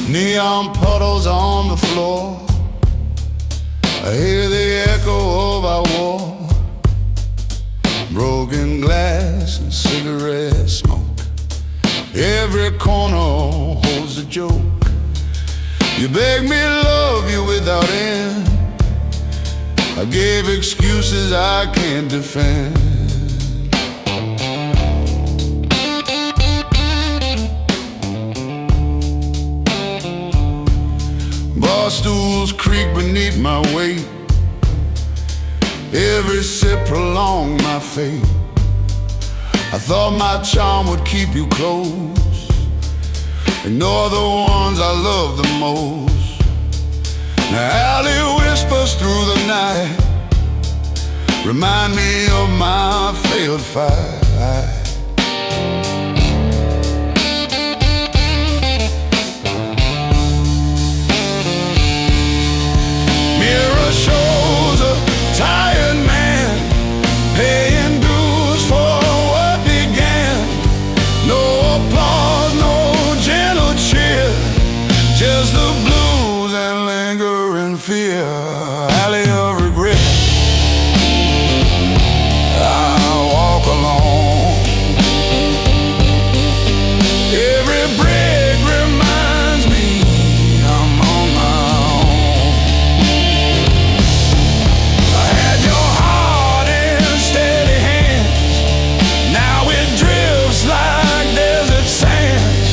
Neon puddles on the floor, I hear the echo of our war. Broken glass and cigarette smoke, every corner holds a joke. You beg me to love you without end, I gave excuses I can't defend. Bar stools creak beneath my weight, every sip prolonged my fate. I thought my charm would keep you close, ignore the ones I love the most. Now alley whispers through the night remind me of my failed fight. Mirror shows a tired man paying dues for what began. No applause, no gentle cheer, just the blues and lingering fear. Alley of regret, I walk alone. Every break reminds me I'm on my own. I had your heart in steady hands, now it drifts like desert sands.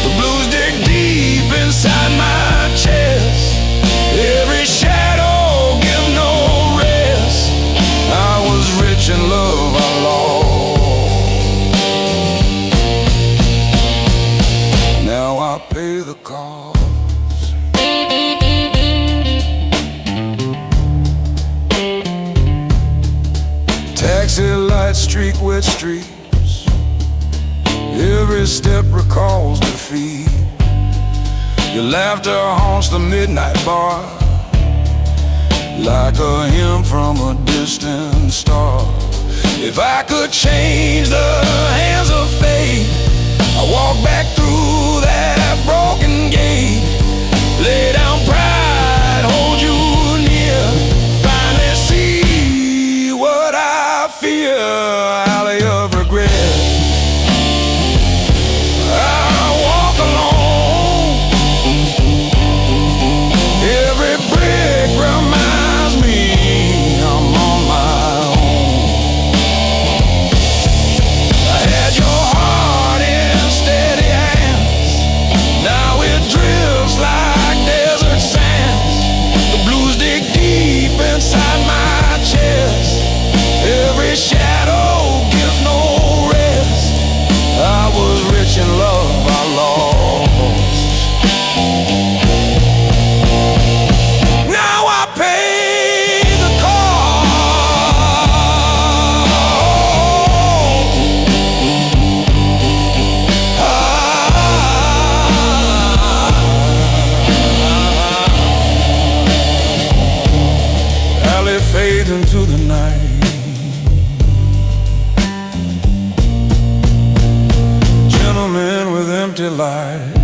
The blues dig deep inside my chest, every shadow give no rest. I was rich in love I lost, now I pay the cost. Taxi lights streak wet streets, every step recalls defeat. Your laughter haunts the midnight bar, like a hymn from a distant star. If I could change the hands of fate, I walk back through that broken gate. Lay down pride, hold you near, finally see what I fear. Alley of regret, I walk alone. Every brick reminds me I'm on my own. I had your heart in steady hands, now it drifts like desert sands. The blues dig deep inside my chest, every shadow gives no rest. I was rich in love I lost, now I pay the cost. Alley fades into the night, gentlemen with empty lights.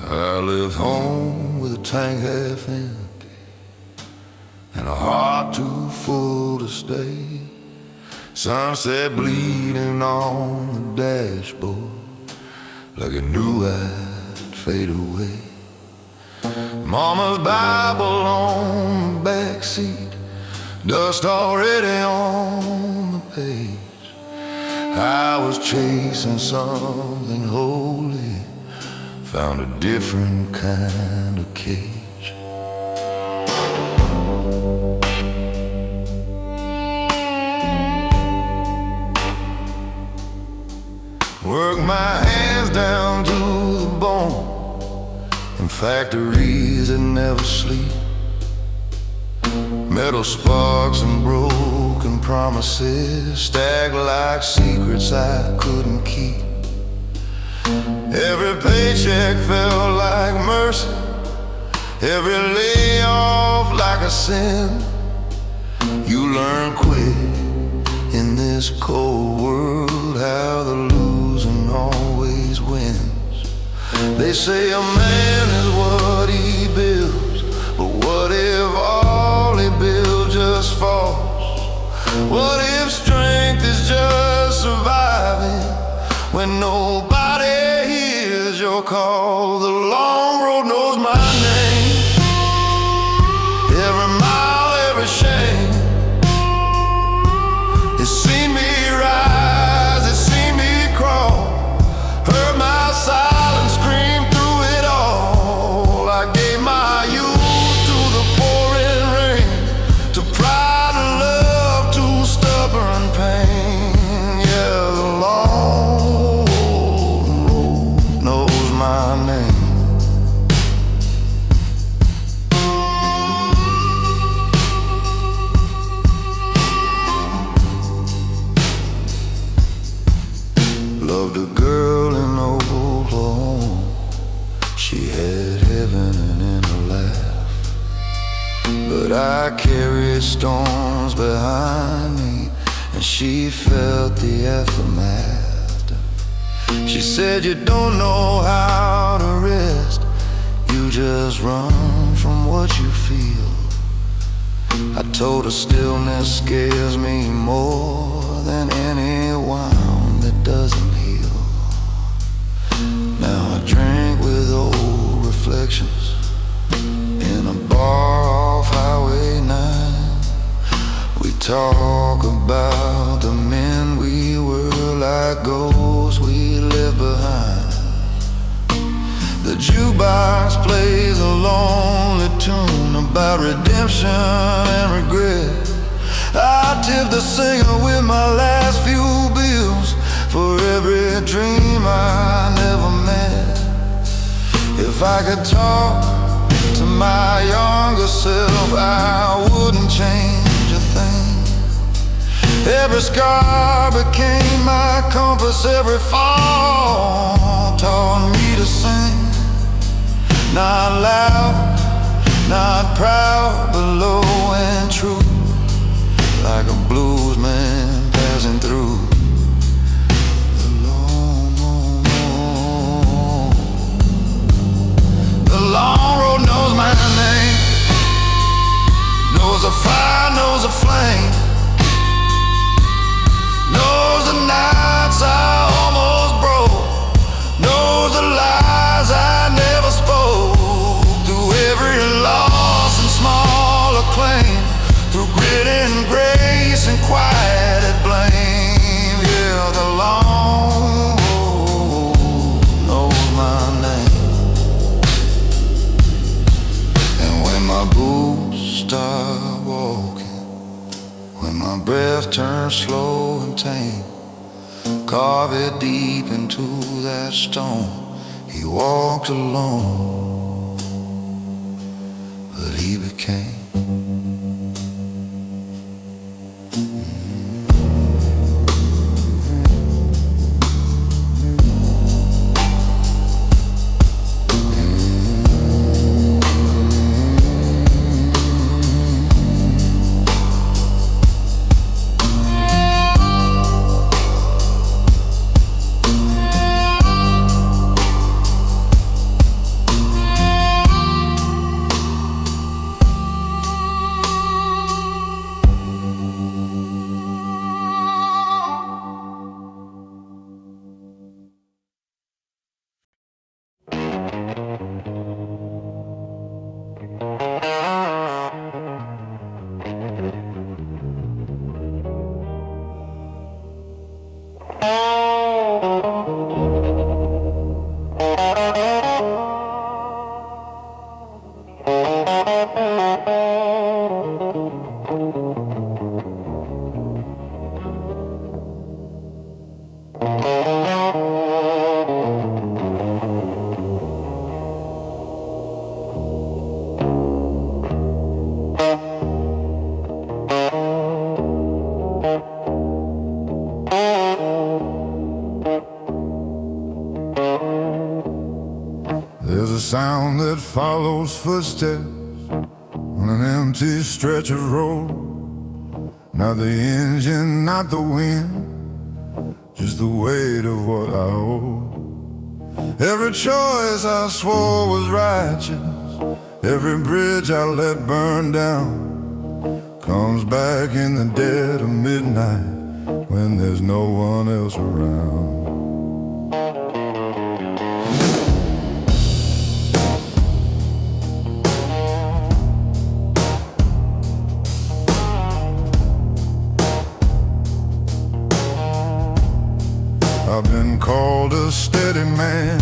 I live home with a tank half empty and a heart too full to stay. Sunset bleeding on the dashboard, like I knew I'd fade away. Mama's Bible on the backseat, dust already on the page. I was chasing something holy, found a different kind of cage. Work my hands down to the bone in factories that never sleep. Metal sparks and broken promises stacked like secrets I couldn't keep. Every paycheck felt like mercy, every layoff like a sin. You learn quick in this cold world how the losing always wins. They say a man is what he builds, but what if all he builds just falls? What if strength is just surviving when nobody hears your call? The long road knows my name, every mile, every shame. It's seen me rise, it's seen me crawl, heard my silent scream through it all. I gave my youth to the pouring rain, to pride and love, to stubborn pain. Yeah, the long road knows my name. Loved a girl in Oklahoma, she had heaven in her laugh. But I carried storms behind me, and she felt the aftermath. She said, you don't know how to rest, you just run from what you feel. I told her stillness scares me more than any wound that doesn't heal. Now I drink with old reflections in a bar off Highway 9. We talk about the men we were, like ghosts we left behind. The jukebox plays a lonely tune about redemption and regret. I tip the singer with my last few bills for every dream I never met. If I could talk to my younger self, I wouldn't change a thing. Every scar became my compass, every fall taught me to sing. Not loud, not proud, but low and true, like a blues man passing through. The long road knows my name, knows the fire, knows the flame, knows the nights I almost broke, knows the lies I never spoke. Through every loss and small acclaim, through grit and grace and quieted blame. Yeah, the long road knows my name. And when my boots start walking, when my breath turns slow and tame, carve it deep into that stone. He walked alone, but he became. a sound that follows footsteps on an empty stretch of road. Not the engine, not the wind, just the weight of what I owe. Every choice I swore was righteous, every bridge I let burn down, comes back in the dead of midnight when there's no one else around. I've been called a steady man,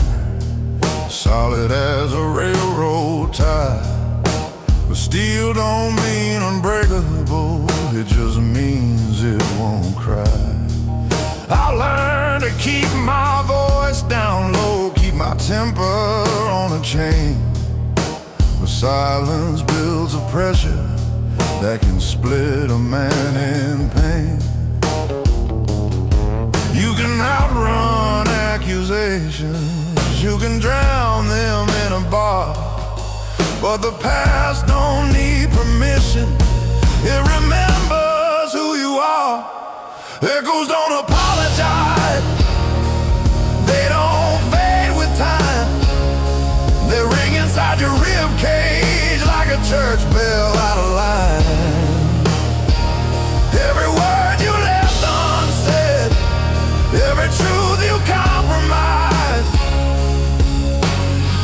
solid as a railroad tie, but steel don't mean unbreakable, it just means it won't cry. I learned to keep my voice down low, keep my temper on a chain, but silence builds a pressure that can split a man in pain. You can outrun accusations, you can drown them in a bar, but the past don't need permission, it remembers who you are. Echoes don't apologize, they don't fade with time, they ring inside your rib cage like a church bell out of line. Every word you left unsaid, every truth you compromise,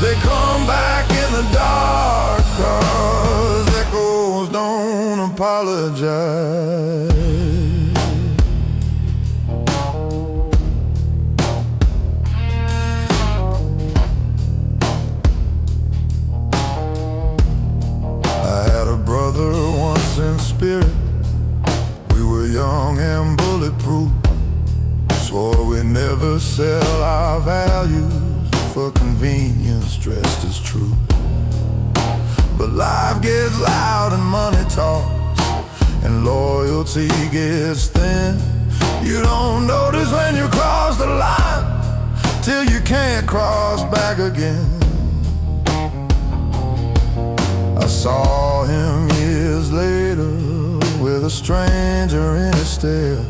they come back in the dark, 'cause echoes don't apologize. I had a brother once in spirit, we were young and bulletproof, swore we'd never sell our values for convenience dressed as truth. But life gets loud and money talks, and loyalty gets thin. You don't notice when you cross the line till you can't cross back again. I saw him years later with a stranger in his stare.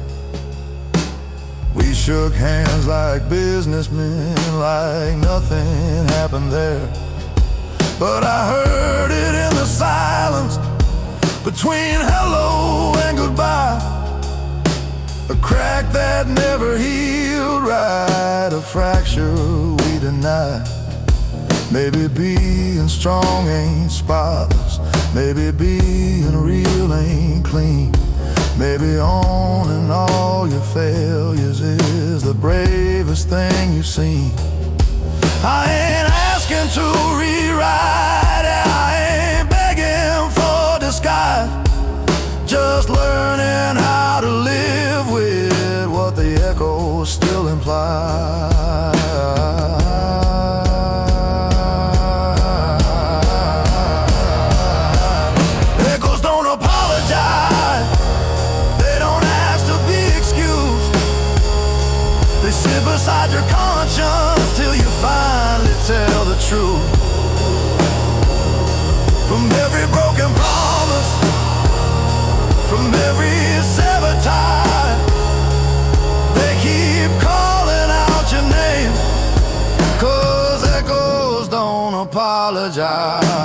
We shook hands like businessmen, like nothing happened there. But I heard it in the silence between hello and goodbye, a crack that never healed right, a fracture we deny. Maybe being strong ain't spotless, maybe being real ain't clean, maybe owning all your failures is the bravest thing you've seen. I ain't asking to rewrite it, I ain't begging for disguise, just learning how to live with what the echoes still imply. Echoes don't apologize, they don't ask to be excused, they sit beside your conscience till you finally tell the truth. From every broken promise, from every severed tie, they keep calling out your name, 'cause echoes don't apologize.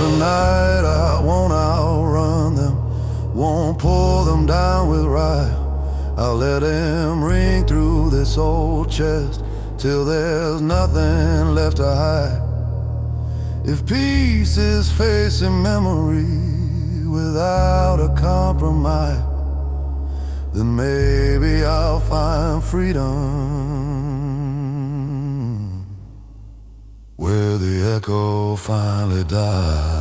Tonight I won't outrun them, won't pull them down with ride. I'll let them ring through this old chest till there's nothing left to hide. If peace is facing memory without a compromise, then maybe I'll find freedom where the echo finally dies.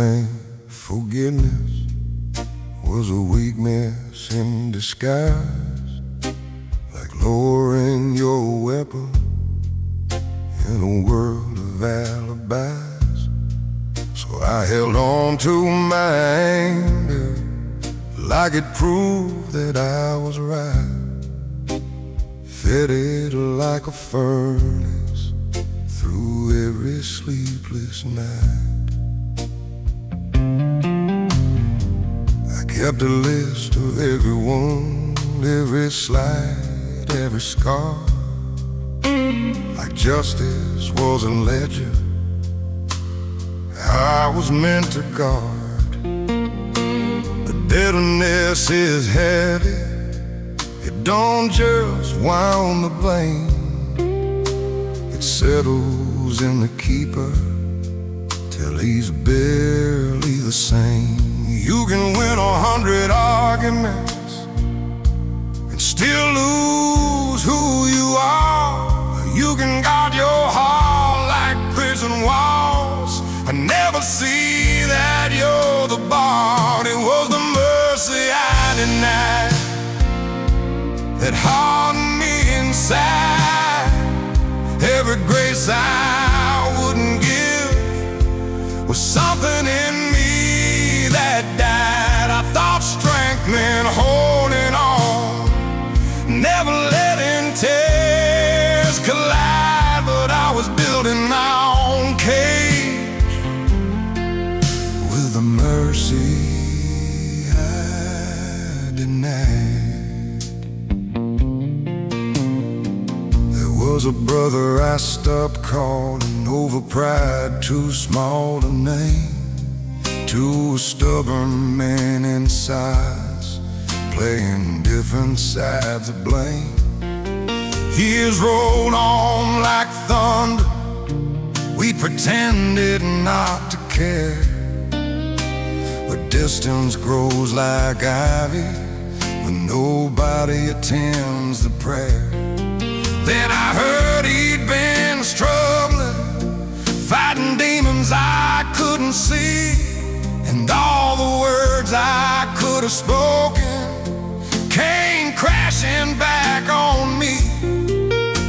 think forgiveness was a weakness in disguise, like lowering your weapon in a world of alibis. So I held on to my anger like it proved that I was right, fed it like a furnace through every sleepless night. I kept a list of every wound, every slight, every scar, like justice was a ledger I was meant to guard. The bitterness is heavy, it don't just wound the blame, it settles in the keeper till he's barely the same. You can win 100 arguments and still lose who you are. You can guard your heart like prison walls and never see that you're the bar. It was the mercy I denied that hardened me inside. Every grace I wouldn't give was something in me that died. I thought strength meant holding on, never letting tears collide, but I was building my own cage with the mercy I denied. There was a brother I stopped calling over pride, too small to name, to a stubborn man in size, playing different sides of blame. Years rolled on like thunder, we pretended not to care, but distance grows like ivy when nobody attends the prayer. Then I heard he'd been struggling, fighting demons I couldn't see, and all the words I could have spoken came crashing back on me.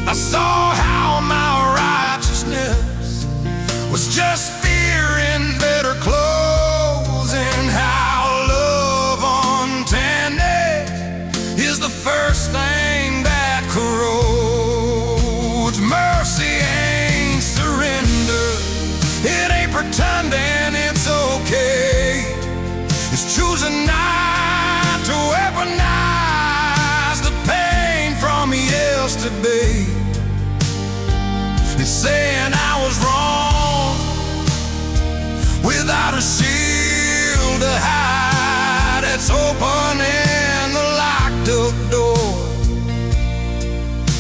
I saw how my righteousness was just fear in better clothes, and how love untended is the first thing that corrodes. Mercy ain't surrender, it ain't pretending it's okay. It's choosing not to weaponize the pain from yesterday. It's saying I was wrong without a shield to hide. It's opening the locked up door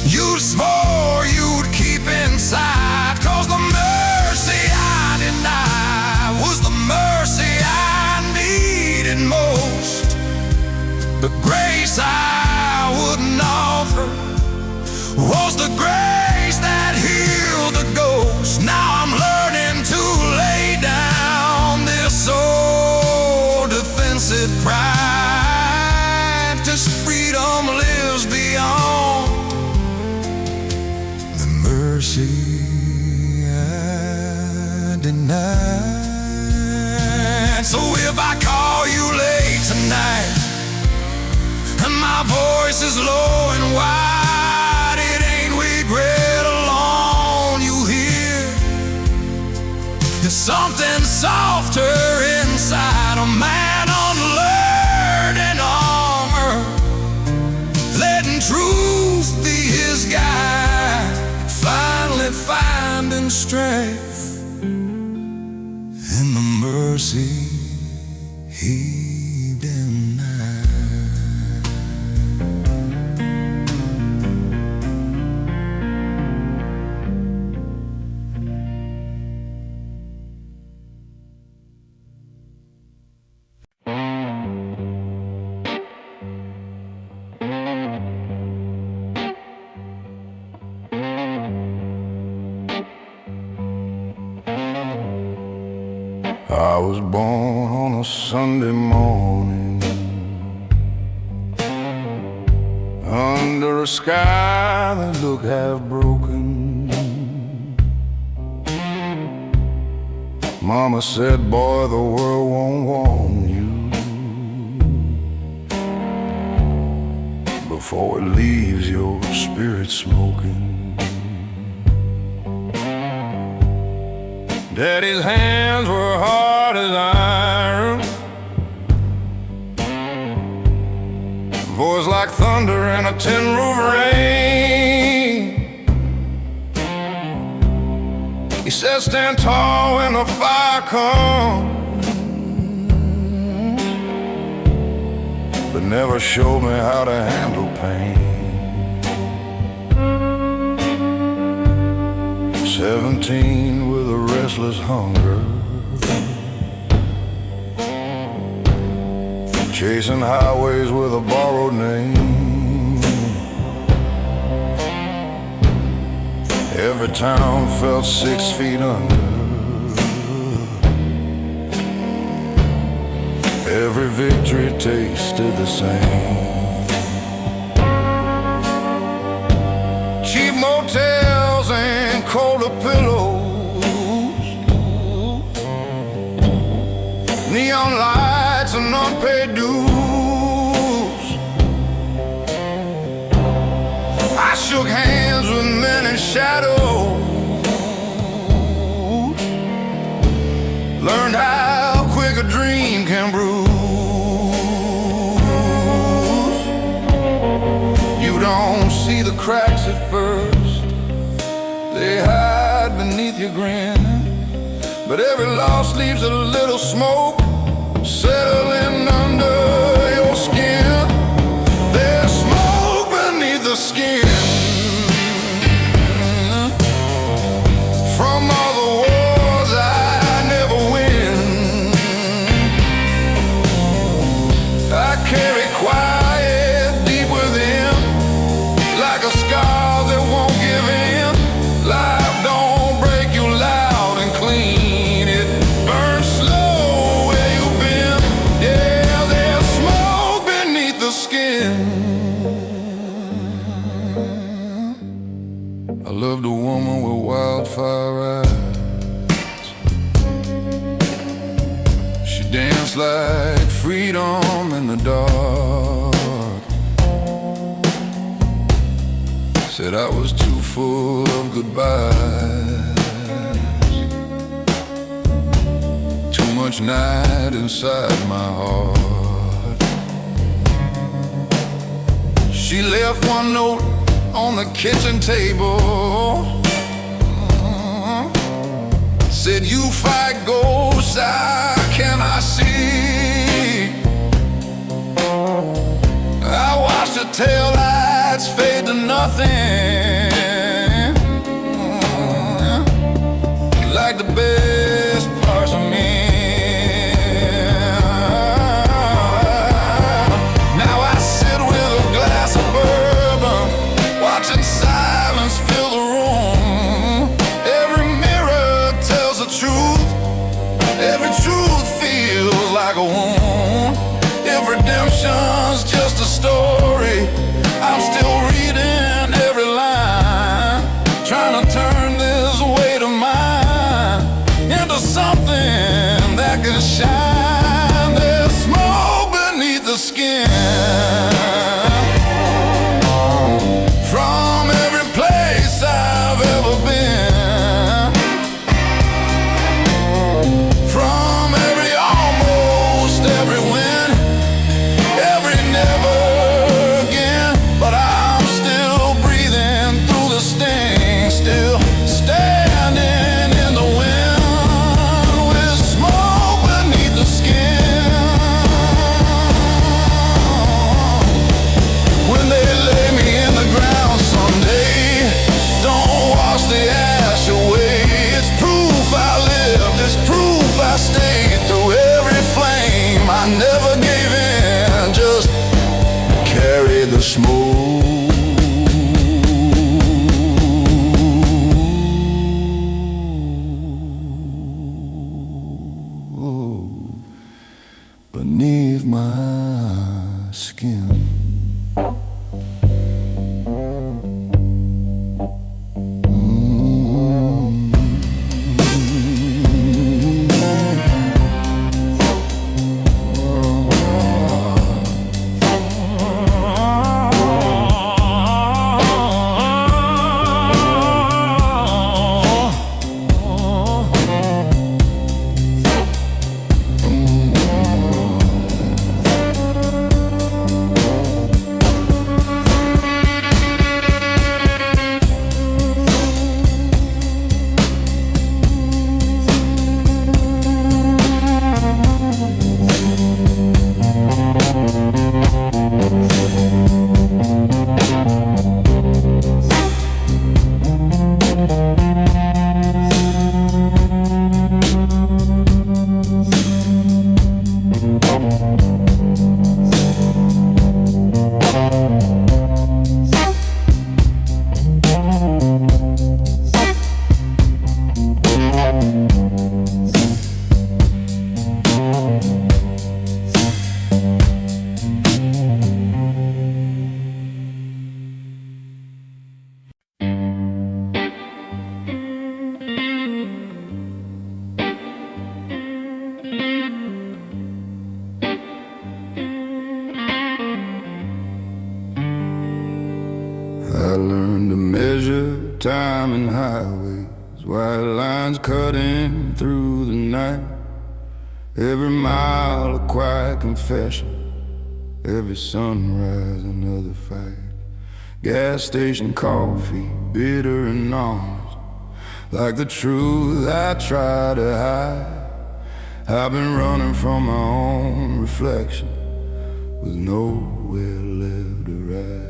you swore you'd keep inside. 'Cause the mercy I denied was the mercy I needed most. The grace I wouldn't offer was the grace that healed the ghost. Now I'm learning to lay down this old defensive pride, 'cause freedom lives beyond the mercy I denied. So if I call you late tonight and my voice is low and wide, it ain't regret alone you hear. There's something softer inside, a man unlearned in armor, letting truth be his guide, finally finding strength in the mercy he denied. was born on a Sunday morning under a sky that looked half broken. Mama said, boy, the world won't warn you before it leaves your spirit smoking. Daddy's hands were hard as iron, voice like thunder in a tin roof rain. He said, stand tall when the fire comes, but never showed me how to handle pain. 17 with a restless hunger, chasing highways with a borrowed name. Every town felt 6 feet under, every victory tasted the same. Cheap motels and colder pillows, neon lights and unpaid dues. I shook hands with men in shadows, learned how quick a dream can bruise. You don't see the cracks at first, they hide beneath your grin, but every loss leaves a little smoke settling under your skin. There's smoke beneath the skin from all the wars I never win. I carry quiet deep within, like a scar that won't give in. Life don't break you loud and clean, it burns slow where you've been. Yeah, there's smoke beneath the skin. I loved a woman with wildfire eyes. She danced like freedom in the dark. Said I was too full of goodbyes, too much night inside my heart. She left one note on the kitchen table, said you fight ghosts, I cannot see. I watched her tail lights fade to nothing, like the best parts of me. Now I sit with a glass of bourbon, watching silence fill the room. Every mirror tells the truth, every truth feels like a wound. If redemption's just a story, I'm still reading every line, trying to turn this weight of mine into something that can shine. There's smoke beneath the skin from every place I've ever been, from every almost, every win, every never again. But I'm still breathing through the sting, still standing in the wind with smoke beneath the skin. When they lay me in the ground someday, don't wash the ash away. It's proof I lived, it's proof I stayed through every flame. I never gave in, just carried the smoke. Ooh. beneath my skin. I learned to measure time in highways, white lines cutting through the night. Every mile a quiet confession, every sunrise another fight. Gas station coffee, bitter and honest, like the truth I try to hide. I've been running from my own reflection, with nowhere left to ride.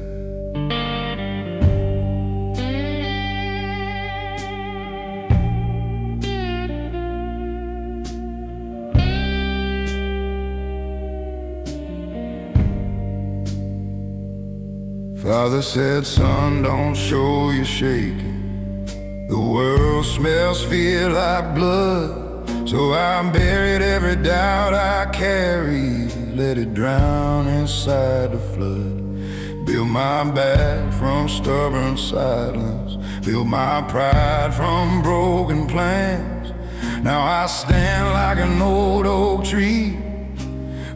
Father said, son, don't show you're shaking. The world smells fear like blood. So I buried every doubt I carried, let it drown inside the flood. Built my back from stubborn silence, built my pride from broken plans. Now I stand like an old oak tree,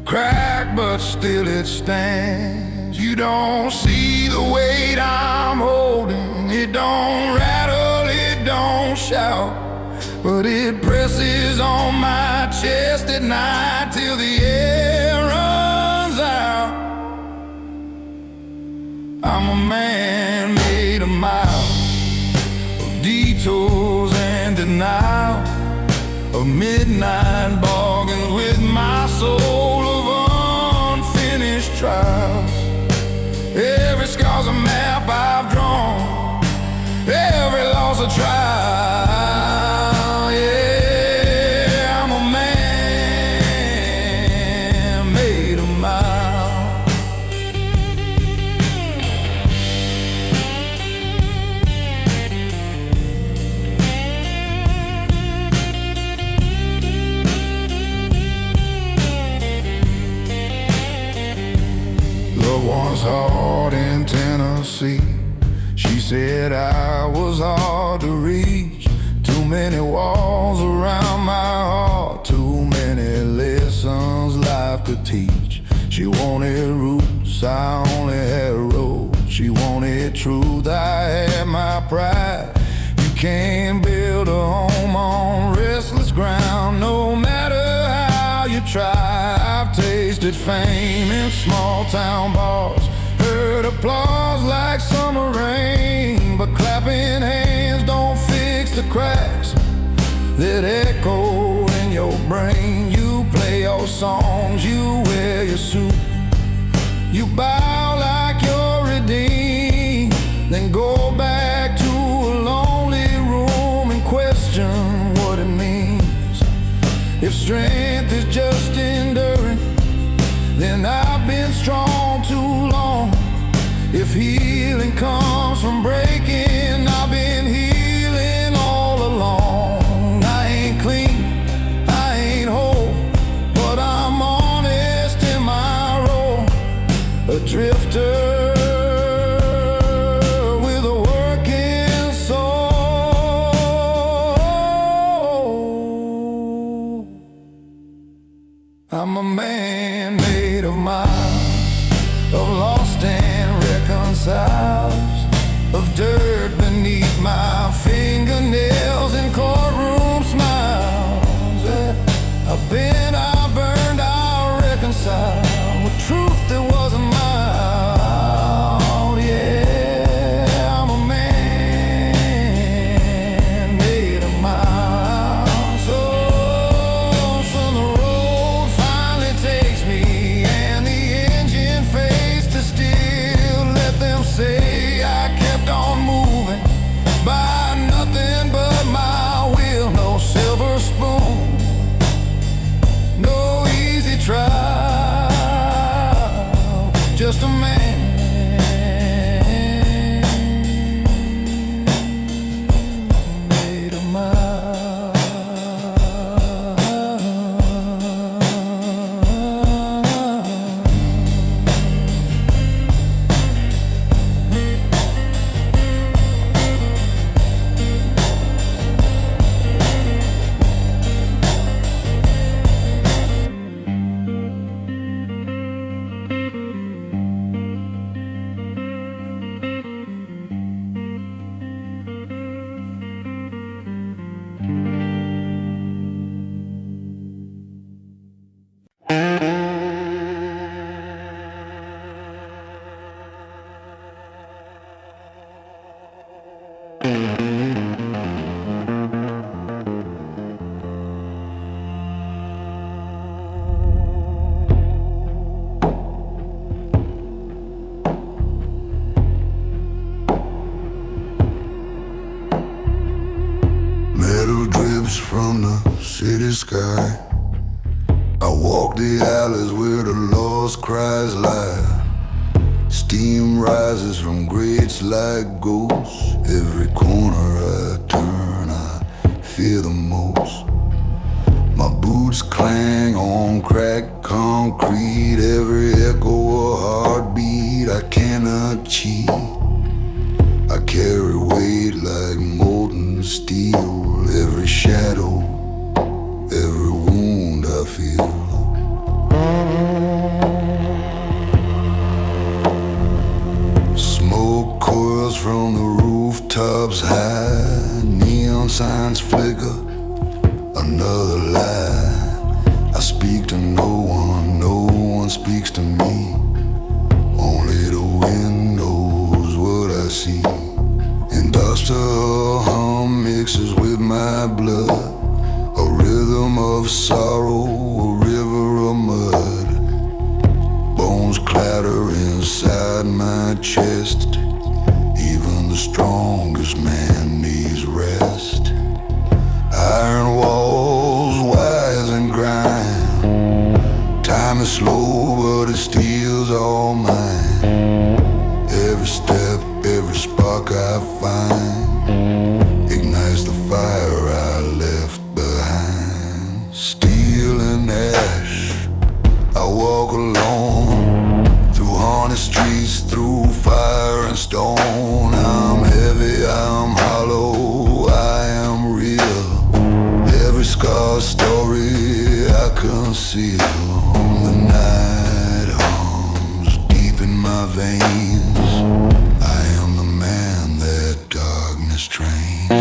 cracked but still it stands. You don't see the weight I'm holding. It don't rattle, it don't shout, but it presses on my chest at night till the air runs out. I'm a man made of miles, of detours and denial, of midnight bargains with my soul, of unfinished trials. Every scar's a map I've drawn, every loss a trial. Yeah, I'm a man made of miles. Love was hard in Tennessee. She said I was hard to reach. Too many walls around my heart, too many lessons life could teach. She wanted roots, I only had roads. She wanted truth, I had my pride. You can't build a home on restless ground, no matter how you try. I've tasted fame in small town bars, heard applause like summer rain, but clapping hands don't fix the cracks that echo in your brain. You play your songs, you wear your suit, you bow like you're redeemed, then go back to a lonely room and question what it means. If strength is just enduring, then I've been strong too long. If healing comes from breaking, I've been healing all along. I ain't clean, I ain't whole, but I'm honest drifter with a working soul. I'm a man made of miles, of lost and reconciles, of dirt beneath my fingernails and courtroom smiles. I've been, I burned, I reconciled with truth that wasn't mine. Yeah, I'm a man made of miles. So the road finally takes me, and the engine fades to still. Let them say I kept on moving by nothing but my will. No silver spoon, no easy trial, just a man made of miles. Metal drips from the city sky. I walk the alleys where the lost cries lie. Steam rises from grates like ghosts. Every corner I turn, I fear the most. My boots clang on cracked concrete. Every echo a heartbeat I cannot cheat. I carry weight like molten steel. Every shadow, every wound I feel. Smoke coils from the rooftops high. Neon signs flicker, another lie. I speak to no one speaks to me. Only the wind knows what I see. Industrial hum mixes with my blood, a rhythm of sorrow, a river of mud. Bones clatter inside my chest. Even the strongest man needs rest. Iron walls, wires and grind. Time is slow, but it steals all mine. Every step, every spark I find ignites the fire I left behind. Steel and ash, I walk alone through haunted streets, through fire and stone. I'm heavy, I'm hollow, I am real. Every scar story I conceal. The night hums deep in my veins. I am the man that darkness trains.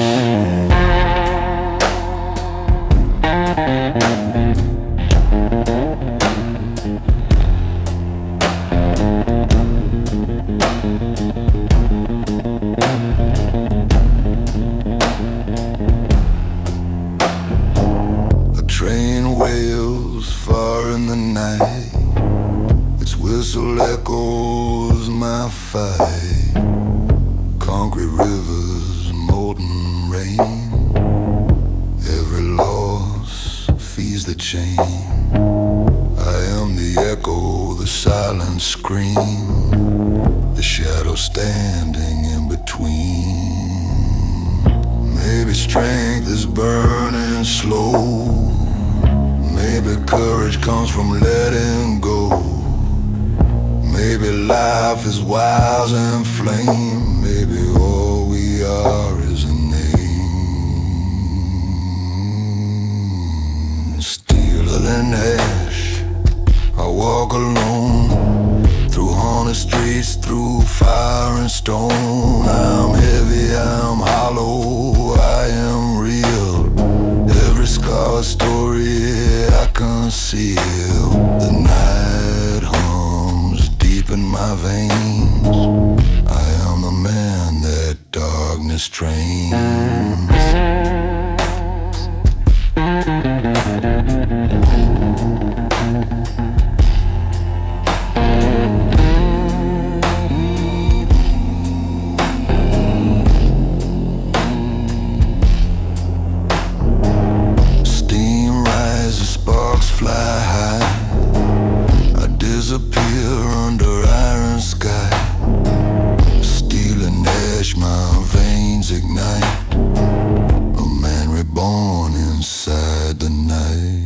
A train wails far in the night. Its whistle echoes my fight. Concrete rivers, molten rain. Every loss feeds the chain. I am the echo, the silent scream, the shadow standing in between. Maybe strength is burning slow. Maybe courage comes from letting go. Maybe life is wild and flame. Maybe all we are is a name. Steel and ash, I walk alone through haunted streets, through fire and stone. I'm heavy, I'm hollow, I am real. Every scar story I conceal. The night hums deep in my veins. I am the man that darkness trains. Fly high, I disappear under iron sky. Steel and ash, my veins ignite. A man reborn inside the night.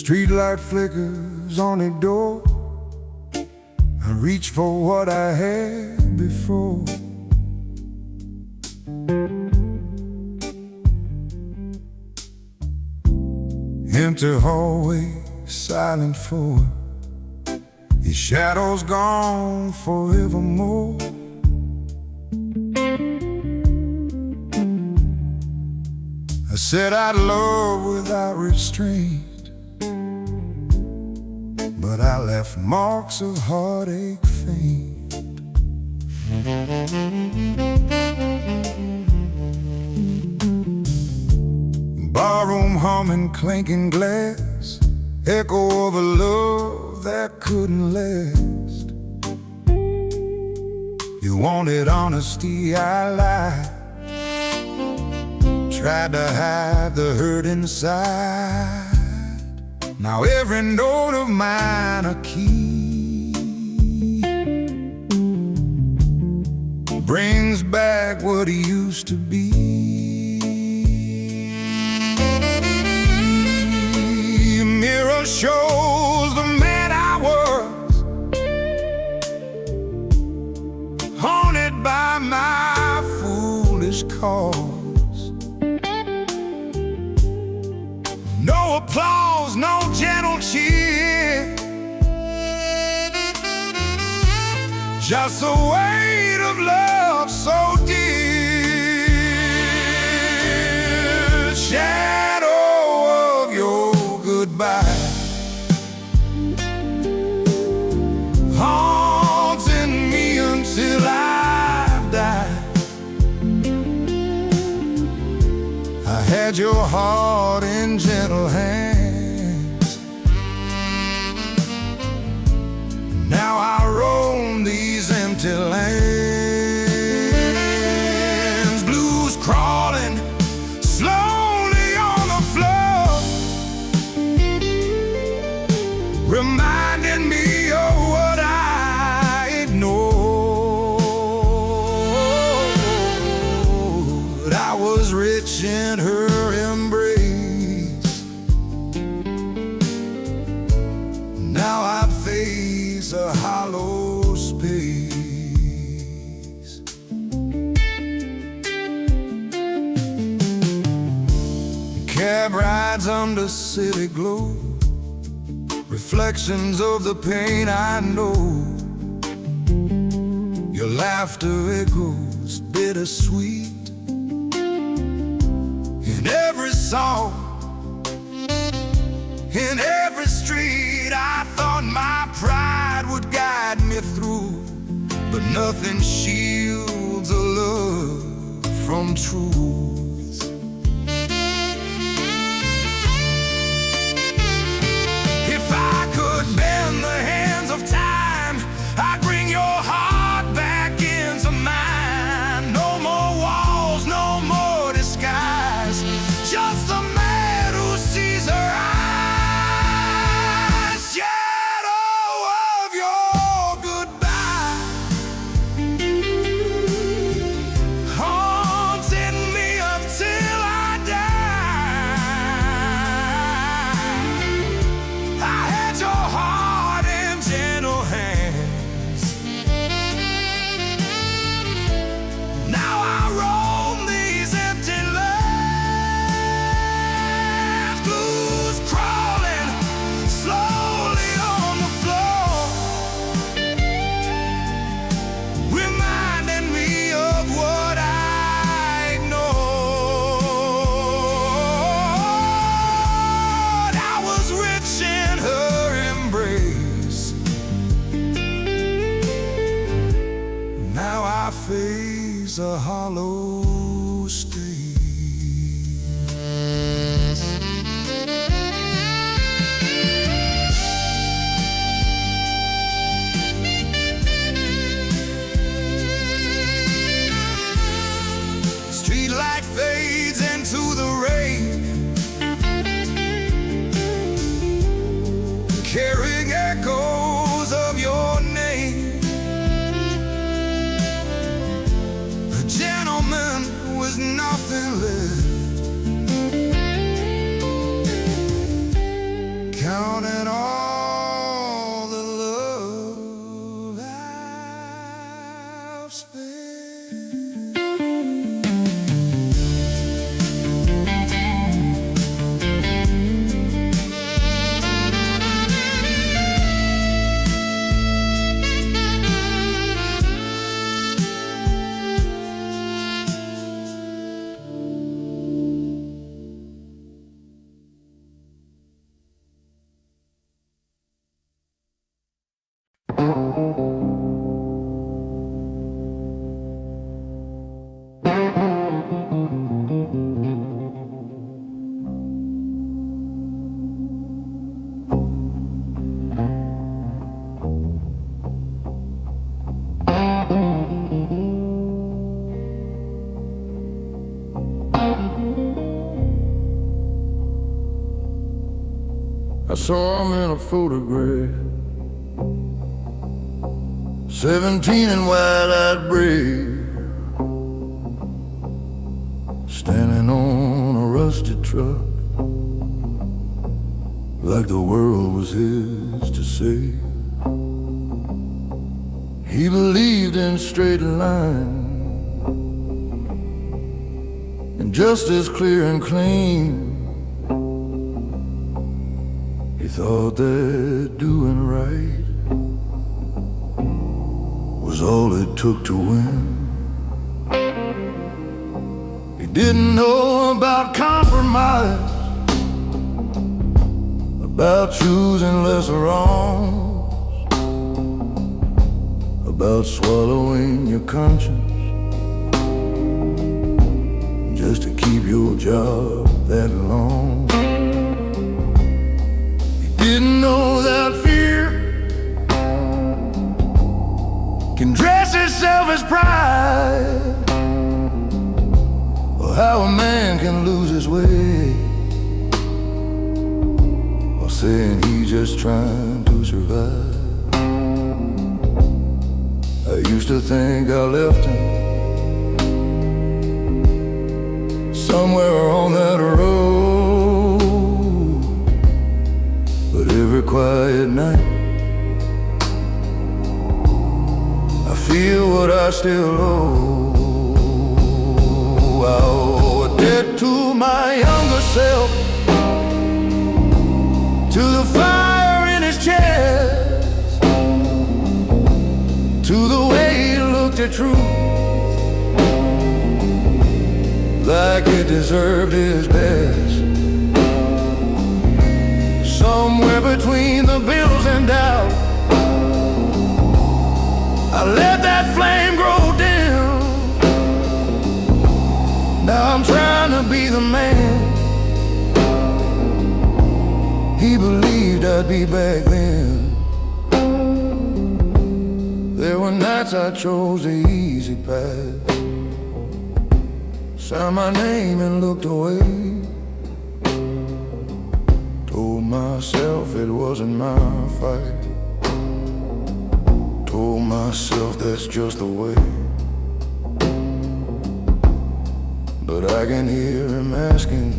Streetlight flickers on the door. I reach for what I had before. Empty hallway, silent for your shadow's gone forevermore. I said I'd love without restraint, but I left marks of heartache faint. Barroom humming, clinking glass, echo of a love that couldn't last. You wanted honesty, I lied. Tried to hide the hurt inside. Now every note of mine a key, brings back what he used to be. A mirror shows the man I was, haunted by my foolish cause. No applause, no gentle cheer, just a weight of love so dear. Shadow of your goodbye, haunting me until I've died. I had your heart in gentle hands. Now I roam these empty lands. Blues crawling slowly on the floor, reminding me of what I ignored. I was rich in her embrace. Now I face a hollow space. Cab rides under city glow, reflections of the pain I know. Your laughter echoes bittersweet in every song, in every street. I thought my pride would guide me through, but nothing shields a love from truth. If I could bend the hands of time, I'd bring your heart back into mine. No more walls, no more disguise, just a man who sees her eyes. Shadow of your goodbye haunting me until I die. I had your heart in gentle hands. Now I roam these empty lands, blues crawling slowly on the floor, reminding me of what I ignored. I was rich in her embrace. Now I face a hollow state. Streetlight fades into the rain, carrying echoes of your name. A gentleman with nothing left, counting all the love I've spent. I saw him in a photograph, 17 and wide-eyed brave, standing on a rusted truck, like the world was his to save. He believed in straight lines and justice clear and clean. He thought that doing right was all it took to win. He didn't know about compromise, about choosing lesser wrongs, about swallowing your conscience just to keep your job that long. Didn't know that fear can dress itself as pride, or how a man can lose his way while saying he's just trying to survive. I used to think I left him somewhere on that road, but every quiet night I feel what I still owe. I owe a debt to my younger self, to the fire in his you true, like it deserved his best. Somewhere between the bills and doubt, I let that flame grow dim. Now I'm trying to be the man he believed I'd be back then. There were nights I chose the easy path, signed my name and looked away. Told myself it wasn't my fight, told myself that's just the way. But I can hear him asking,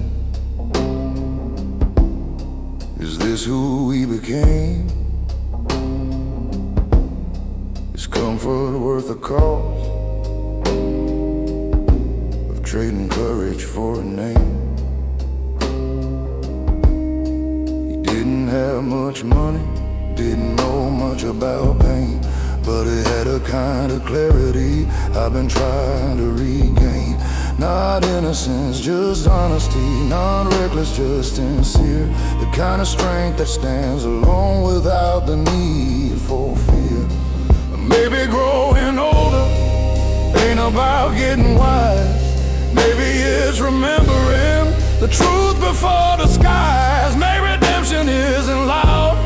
is this who we became? Is comfort worth the cost of trading courage for a name? He didn't have much money, didn't know much about pain, but he had a kind of clarity I've been trying to regain. Not innocence, just honesty, not reckless, just sincere. The kind of strength that stands alone without the need for fear. Maybe growing older ain't about getting wise. Maybe it's remembering the truth before the skies. Maybe redemption isn't loud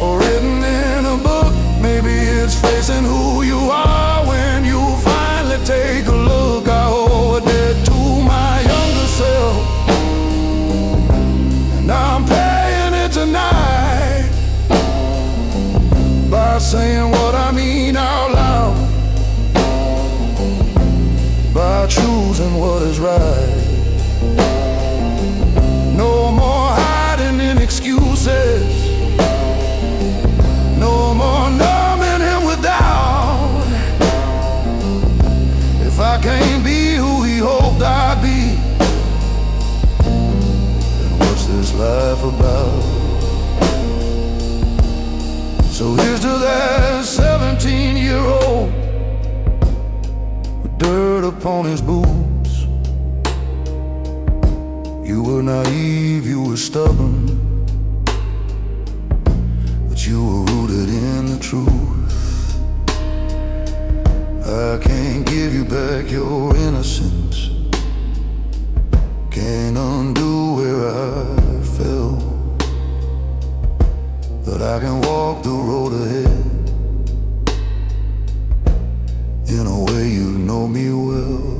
or written in a book. Maybe it's facing who you are when you finally take a look. I owe a debt to my younger self, and I'm paying it tonight by saying what I mean out loud, by choosing what is right. No more hiding in excuses, no more numbing him with doubt. If I can't be who he hoped I'd be, then what's this life about? So here's to that 17-year-old with dirt upon his boots. You were naive, you were stubborn, but you were rooted in the truth. I can't give you back your innocence, can't undo where I fell, but I can walk the road ahead in a way you know me well.